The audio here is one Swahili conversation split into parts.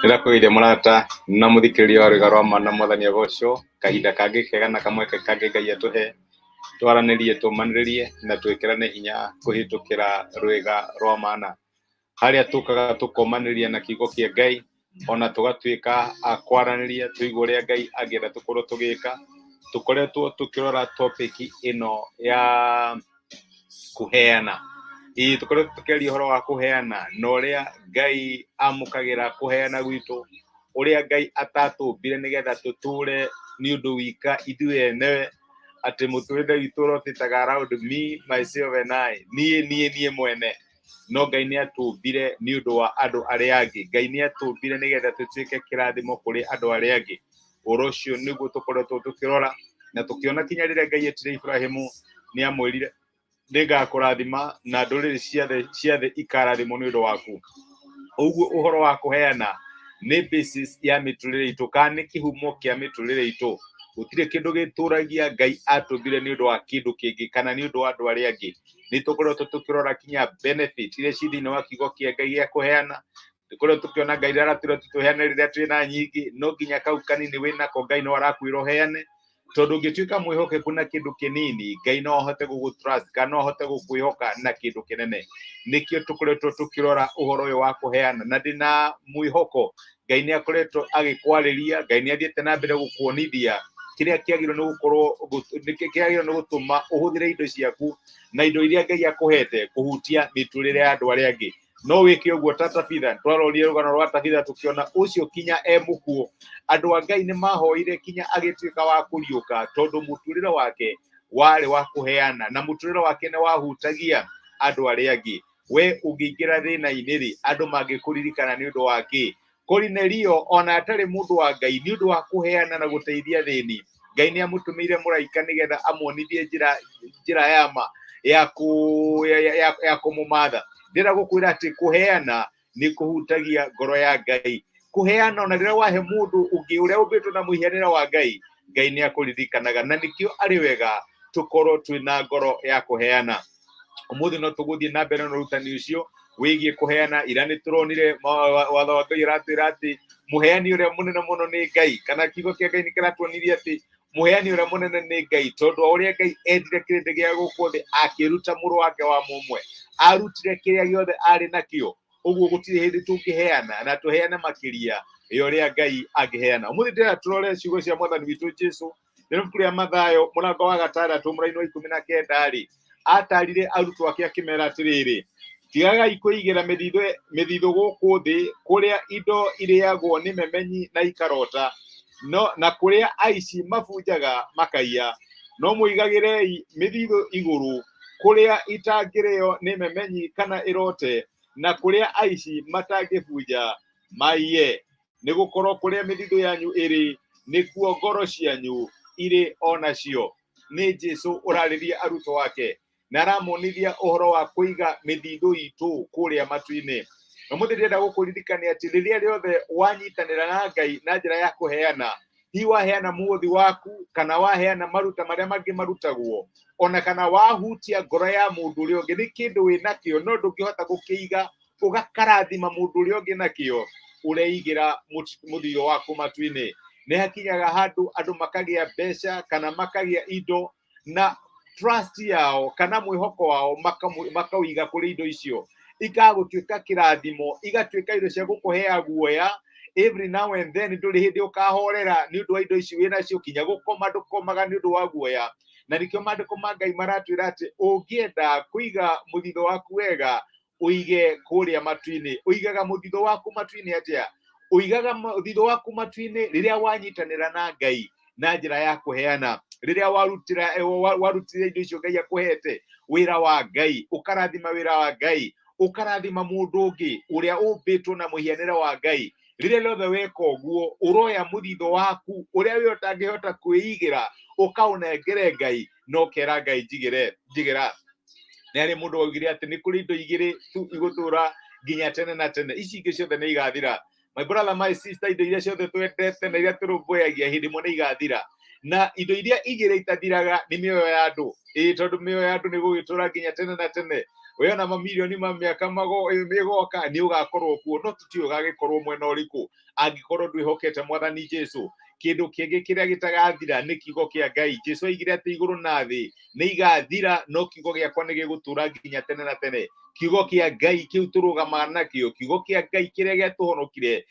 Ndirakwire murata na muthikiriria wa Rwĩga rwa Ma na Mwathani agocwo kahinda kangĩ kega na kamweke kangĩ Ngai atuhe twaranirie tumanĩrĩrie na twĩkĩrane hinya kũhĩtũkĩra Rwĩga rwa Mana, harĩa tũkaga tũkomanĩria na kiugo kĩa Ngai ona tũgatuĩka a kwaranĩria tũigua ũrĩa Ngai angĩenda tũkorwo tũgĩka. Tũkoretwo tũkĩrora topic ĩno ya kũheana. Tũkoretwo tũkĩaria ũhoro wa kũheana na ũrĩa Ngai amũkagĩra kũheana gwitũ, ũrĩa Ngai atatũmbire nĩgetha tũtũre nĩ ũndũ wika ithuĩ ene, atĩ mũtũrĩre witũ ũrotĩtaga around me, myself and I, niĩ mwene. No Ngai nĩ atũmbire nĩ ũndũ wa andũ arĩa angĩ. Ngai nĩ atũmbire nĩgetha tũtuĩke kĩrathimo kũrĩ andũ arĩa angĩ. Ũhoro ũcio nĩguo tũkoretwo tũkĩrora na tũkĩona kinya rĩrĩa Ngai etire Ibrahimu nĩ amwĩrire nĩngakũrathima na ndũrĩrĩ ciothe ikarathimwo nĩ ũndũ waku. Ũguo ũhoro wa kũheana nĩ basis ya mĩtũrĩre itũ, kana nĩ kĩhumo kĩa mĩtũrĩre itũ. Gũtirĩ kĩndũ gĩtũragia Ngai atũmbire nĩ ũndũ wa kĩndũ kĩngĩ kana nĩ ũndũ wa andũ arĩa angĩ. Nĩ tũkoretwo tũkĩrora kinya benefit iria ci thĩinĩ wa kiugo kĩa Ngai gĩa kũheana. Tũkoretwo tũkĩona Ngai aratwĩra tũheane rĩrĩa twĩna nyingĩ, no nginya kau kanini wĩnako Ngai no arakwĩra ũheane, tondũ ũngĩtuĩka mwĩhokeku na kĩndũ kĩnini Ngai no ahote gũgũtrust kana no ahote gũkwĩhoka na kĩndũ kĩnene. Nĩkĩo tũkoretwo tũkĩrora ũhoro ũyũ wa kũheana, na ndĩna mwĩhoko Ngai nĩ akoretwo agĩkwarĩria, Ngai nĩ athiĩte na mbere gũkuonithia kĩrĩa kĩagĩrĩirwo nĩ gũkorwo kĩagĩrĩirwo nĩ gũtũma ũhũthĩre indo ciaku na indo iria Ngai akũhete kũhutia mĩtũrĩre ya andũ arĩa angĩ. No wĩke ũguo ta Tabitha, twarorire rũgano rwa Tabitha tũkĩona ũcio kinya mũkuo andũ a Ngai nĩ mahoire kinya agĩtuĩka wa kũriũka, tondũ mũtũrĩre wake warĩ wa kũheana na mũtũrĩre wake nĩ wahutagia andũ arĩa angĩ. We ũngĩingĩra thĩna-inĩ rĩ, andũ mangĩkũririkana nĩ ũndũ wa kĩ? Kornelio ona atarĩ mũndũ wa Ngai, nĩ ũndũ wa kũheana na gũteithia thĩni, Ngai nĩ amũtũmĩire mũraika nĩgetha amuonithie njĩra ya ma ya kũmũmatha. Ndĩra gũkwĩra atĩ kũheana nĩ kũhutagia ngoro ya Ngai. Kũheana ona rĩrĩa wahe mũndũ ũngĩ ũrĩa ũmbĩtwo na mũhianĩre wa Ngai, Ngai nĩ akũririkanaga, na nĩkĩo arĩ wega tũkorwo twĩna ngoro ya kũheana. Ũmũthĩ no tũgũthiĩ na mbere na ũrutani ũcio wĩgiĩ kũheana. Ira nĩ tũronire watho wa Ngai ũratwĩra atĩ mũheani ũrĩa mũnene mũno nĩ Ngai, kana kiugo kĩa Ngai nĩ kĩratuonirie atĩ mũheani ũrĩa mũnene nĩ Ngai, tondũ ũrĩa Ngai endire kĩrĩndĩ gĩa gũkũ thĩ akĩruta mũrũ wake wa mũmwe, arutire kĩrĩa gĩothe arĩ nakĩo. Ũguo gũtirĩ hĩndĩ tũngĩheana na tũheane makĩria ya ũrĩa Ngai angĩheana. Ũmũthĩ ndĩrenda tũrore ciugo cia Mwathani witũ Jesũ nĩ ibuku rĩa Mathayo mũrango wa 6 mũraini wa 19 rĩ, atarire arutwo ake akĩmera atĩrĩrĩ, tigagai kwĩigĩra mĩthithũ gũkũ thĩ, kũrĩa indo irĩagwo nĩ memenyi na ikarota, na kũrĩa aici mabunjaga makaiya. No mũigagĩrei mĩthithũ igũrũ, kũrĩa itangĩrĩo nĩ memenyi kana irote, na kũrĩa aici matangĩbunja maiye. Nĩ gũkorwo kũrĩa mĩthithũ yanyu ĩrĩ, nĩkuo ngoro cianyu irĩ onacio. Nĩ Jesũ ũrarĩria arutwo wake na aramonithia ũhoro wa kũiga mĩthithũ itũ kũrĩa matu-inĩ. Na mũthĩ ndĩrenda gũkũririkania atĩ rĩrĩa rĩothe wanyitanĩra na Ngai na njĩra ya kũheana, hi waheana muothi waku kana waheana maruta marĩa mangĩ marutagwo, ona kana wahutia ngoro ya mũndũ ũrĩa ũngĩ, nĩ kĩndũ wĩnakĩo no ndũngĩhota gũkĩiga ũgakarathima mũndũ ũrĩa ũngĩ nakĩo, ũreigĩra mũthithũ waku matu-inĩ. Nĩ hakinyaga handũ andũ makagĩa mbeca kana makagĩa indo na trust yao kana mwĩhoko wao makauiga kũrĩ indo icio, ikagũtuĩka kĩrathimo, igatuĩka indo cia gũkũhea guoya. Every now and then ndũrĩ hĩndĩ ũkahorera nĩ ũndũ wa indo ici wĩnacio, kinya gũkoma ndũkomaga nĩ ũndũ wa guoya. Na nĩkĩo maandĩko ma Ngai maratwĩra atĩ ũngĩenda kũiga mũthithũ waku wega, ũige kũrĩa matu-inĩ. Ũigaga mũthithũ waku matu-inĩ atĩa? Ũigaga mũthithũ waku matu-inĩ rĩrĩa wanyitanĩra na Ngai na njĩra ya kũheana, rĩrĩa warutire indo icio Ngai akũhete wĩra wa Ngai, ũkarathima wĩra wa Ngai, ũkarathima mũndũ ũngĩ ũrĩa ũmbĩtwo na mũhianĩre wa Ngai. Rĩrĩa rĩothe weka ũguo, ũroya mũthithũ waku ũrĩa we ũtangĩhota kwĩigĩra, ũkaũnengere Ngai, no kera Ngai njigĩra. Nĩ harĩ mũndũ waugire atĩ nĩ kũrĩ indo igĩrĩ tu igũtũra nginya tene na tene, ici ingĩ ciothe nĩ igathira. My brother, my sister, indo iria ciothe twendete na iria tũrũmbũyagia hĩndĩ ĩmwe nĩ igathira, na indo iria igĩrĩ itathiraga nĩ mĩoyo ya andũ. Tondũ mĩoyo ya andũ nĩ gũgĩtũra nginya tene na tene. we na mamilioni ma miaka megoka ni ugakorwo kuo no tuti ugagikorwo mwena uriku angikorwo ndwihokete mwathani Jesu kindu kingi kiria gitagathira ni kiugo kia Ngai. Jesu aigire ati iguru na thi ni igathira no kiugo giakwa ni gigutura nginya tene na tene. Kiugo kia Ngai kiu turugamaga nakio, kiugo kia Ngai kiria giatuhonokirie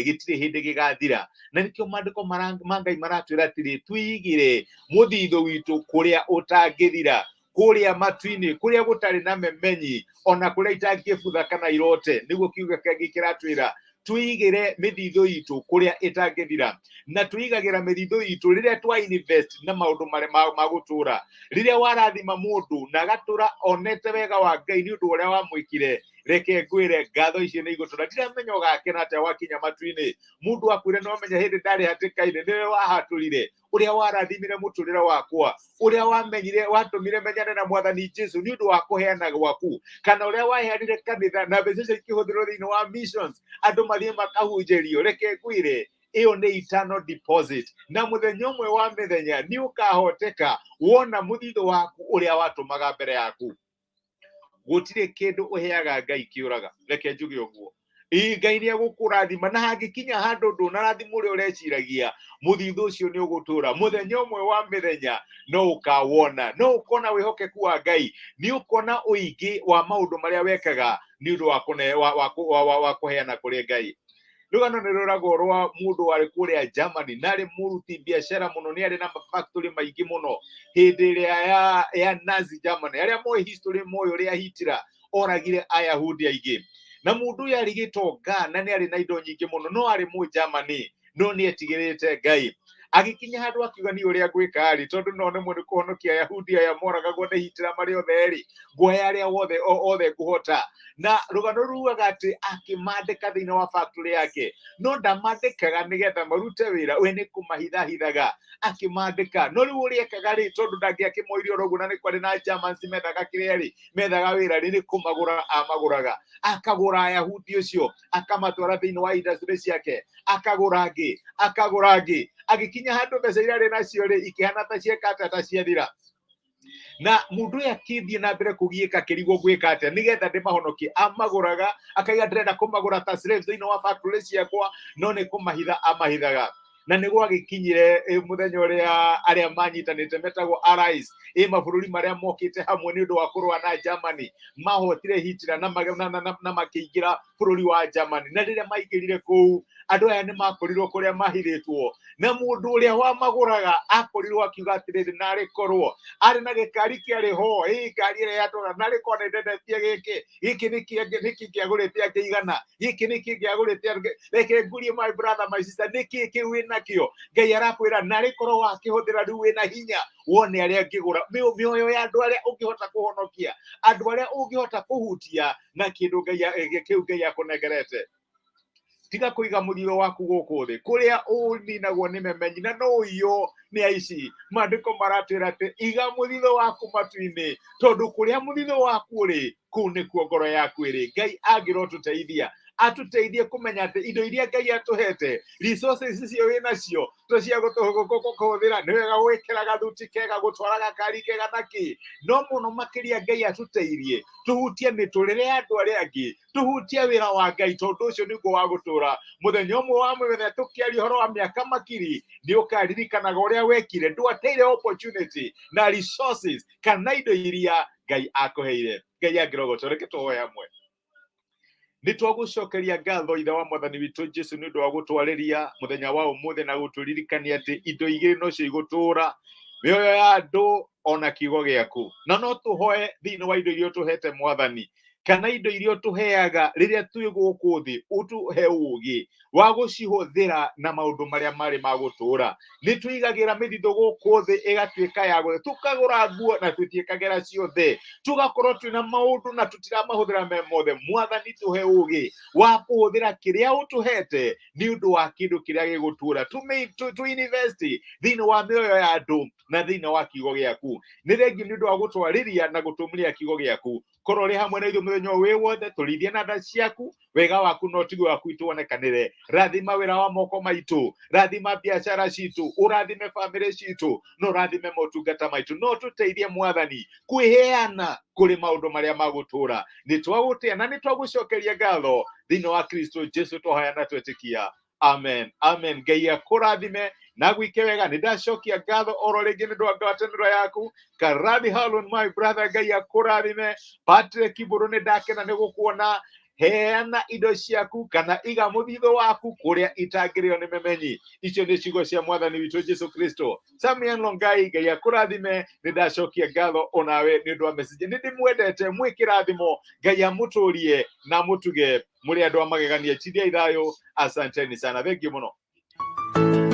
gitiri hindi gigathira. Na nikio mandiko ma Ngai maratwira atiri tuigire muthitho witu kuria utangithira, kuria matu-ini kuria gutari na memenyi, ona kuria itangibutha kana irote. Niguo kiugo kia Ngai kiratwira tuigire mithitho itu kuria itangithira, na tuigagira mithitho itu riria twa invest na maundu mare magutura. Riria warathima mundu na gatura onete wega wa Ngai ni undu uria wamwikire, reke ngwire ngatho icio ni igutura. Ndiramenya ugakena atia wakinya matu-ini. Mundu akwire no menya hindi ndari hatikaine niwe wahaturire, uria warathimire muturire wakwa, uria wamenyire watumire menyane na mwathani Jesu ni undu wa kuheana gwaku, kana uria waheanire kanitha na mbeca icio ikihũthĩrwo thĩinĩ wa missions andu mathie makahunjĩrio. Reke ngwire iyo ni eternal deposit, na muthenya umwe wa mithenya ni ukahoteka wona muthitho waku uria watumaga mbere yaku. Gutire kindu uheaga Ngai kiuraga. Reke njuge uguo, Ngai ni agukurathima, na hangikinya handu ndunarathima uria ureciragia, muthitho ucio ni ugutura. Muthenya umwe wa mithenya no ukawona, no ukona wihokeku wa Ngai, ni ukona uingi wa maundu maria wekaga ni undu wa kuheana kuri Ngai. Rugano ni rurago rwa mundu wari kuria Germany, nari muruti biashara muno, ni ari na factory maingi muno hindi iria ya Nazi Germany, aria moe history moyo ria Hitler oragire Ayahudi aingi. Na mundu yari gitonga na ni ari na indo nyingi muno, no ari mu Germany no ni etigirite Ngai. Agikinya handu akiuga ni uria gwika ari, tondu no ne mundu kuhonokia Ayahudi aya moragagwo ni Hitler mari othe eri, guoya aria othe kuhota. Na rugano ruaga ati akimandika thiini wa factory yake, no ndamandikaga nigetha marute wira, we ni kumahithahithaga akimandika. No riu uria ekaga ri, tondu ndangiakimoirio rogu na ni kwari na Germans methaga kiria ri methaga wira ri, ni kumagura amaguraga. Akagura Ayahudi ucio akamatwara thiini wa industry ciake, akagura angi agikinya handu mbeca iria ari nacio ri ikihana ta ciekate ta ciathira. Na mundu yakithie na mbere kugiika kirigo gwika atia nigetha ndimahonokie, amaguraga akaiga ndĩrenda kumagura ta slaves thiini wa factory ciakwa, no ni kumahitha amahithaga. Na niguo agikinyire muthenya uria aria manyitanite metagwo allies mabururi maria mokite hamwe ni undu wa kurwa na Germany mahotire Hitler na makiingira bururi wa Germany. Na riria maingirire kuu, andu aya ni makorirwo kuria mahiritwo, na mundu uria wamaguraga akorirwo akiuga atiriri nari korwo ari na gikari kiari ho, gari iria yatwara nari kone ndendetie giki niki kiagurite akigana, giki niki kiagurite. Reke ngurie my brother my sister, niki kiwina kio Ngai arakwira nari korwo wakihuthira riu wina hinya wone aria ngigura mioyo ya andu aria ungihota kuhonokia, andu aria ungihota kuhutia na kindu kiu Ngai akunengerete. Tiga kuiga muthitho waku guku thi kuria uninagwo ni memenyi, na no iyo ni aici. Mandiko maratwira ati iga muthitho waku matu-ini, tondu kuria muthitho waku ri kuu nikuo ngoro yaku iri. Ngai agirwo tuteithia, atuteithie kumenya ati indo iria Ngai atuhete, resources icio winacio tucia gutuhuthira ni wega gwikira gathuti kega, gutwara gakari kega naki. No muno makiria Ngai atuteithie tuhutie miturire ya andu aria angi, tuhutie wira wa Ngai, tondu ucio niguo wa gutura. Muthenya umwe wa mwethe tukiaria horo wa miaka makiri, ni ukaririkanaga uria wekire ndwateire opportunity na resources kana indo iria Ngai akuheire. Ngai agirogoto. Reke tuhoe hamwe. Ni twagucokeria ngatho ithe wa mwathani witu Jesu ni undu wa gutwariria muthenya wa umuthi na guturirikania ati indo igiri no cio igutura mioyo ya andu ona kiugo giaku. Na no tuhoe thiini wa indo iria tuhete mwathani, kana indo iria tuheaga riria twi guku thi, utuhe ugi wa gucihuthira na maundu maria mari ma gutura. Ni tuigagira mithitho guku thi igatuika ya guthe, tukagura nguo na tutiikagira ciothe, tugakorwo twina maundu na tutiramahũthĩra me mothe. Mwathani tuhe ugi wa kuhuthira kiria utuhete ni undu wa kindu kiria gigutura, tu invest thiini wa mioyo ya andu na thiini wa kiugo giaku. Ni thengiũ ni undu wa gutwariria na gutumiria kiugo giaku. korwo ri hamwe na ithuĩ mũthenya we wothe, tũrithie na nda ciaku, wega waku no tigwe waku ituonekanire. Rathima wĩra wa moko maitũ, rathima biacara citũ, ũrathime bamĩrĩ citũ, no ũrathime motungata maitũ, no tũteithie Mwathani kwĩheana kũrĩ maũndũ marĩa magũtũra. Nĩ twagũtĩa na nĩ twagũcokeria ngatho thĩinĩ wa Kristo Jesu tũhoya na twetĩkia. Amen. Amen. Ngai akũrathime na gwike wega. Nĩ ndacokia ngatho oro rĩngĩ nĩ ũndũ wa ngwatanĩro yaku. Karathi Harun, my brother, Ngai akũrathime. Patrick Mbũrũ, nĩ ndakena nĩ gũkuona. Heana indo ciaku kana iga mũthithũ waku kũrĩa itangĩrĩo nĩ memenyi. Icio nĩ ciugo cia Mwathani witũ Jesu Kristo. Samuel Longai, Ngai akũrathime. Nĩ ndacokia ngatho onawe nĩ ũndũ wa message. Nĩ ndĩmwendete, mwĩ kĩrathimo. Ngai amũtũrie na mũtuge mũrĩ andũ a magegania. Chithia ithayũ. Asanteni sana. Thengiũ mũno.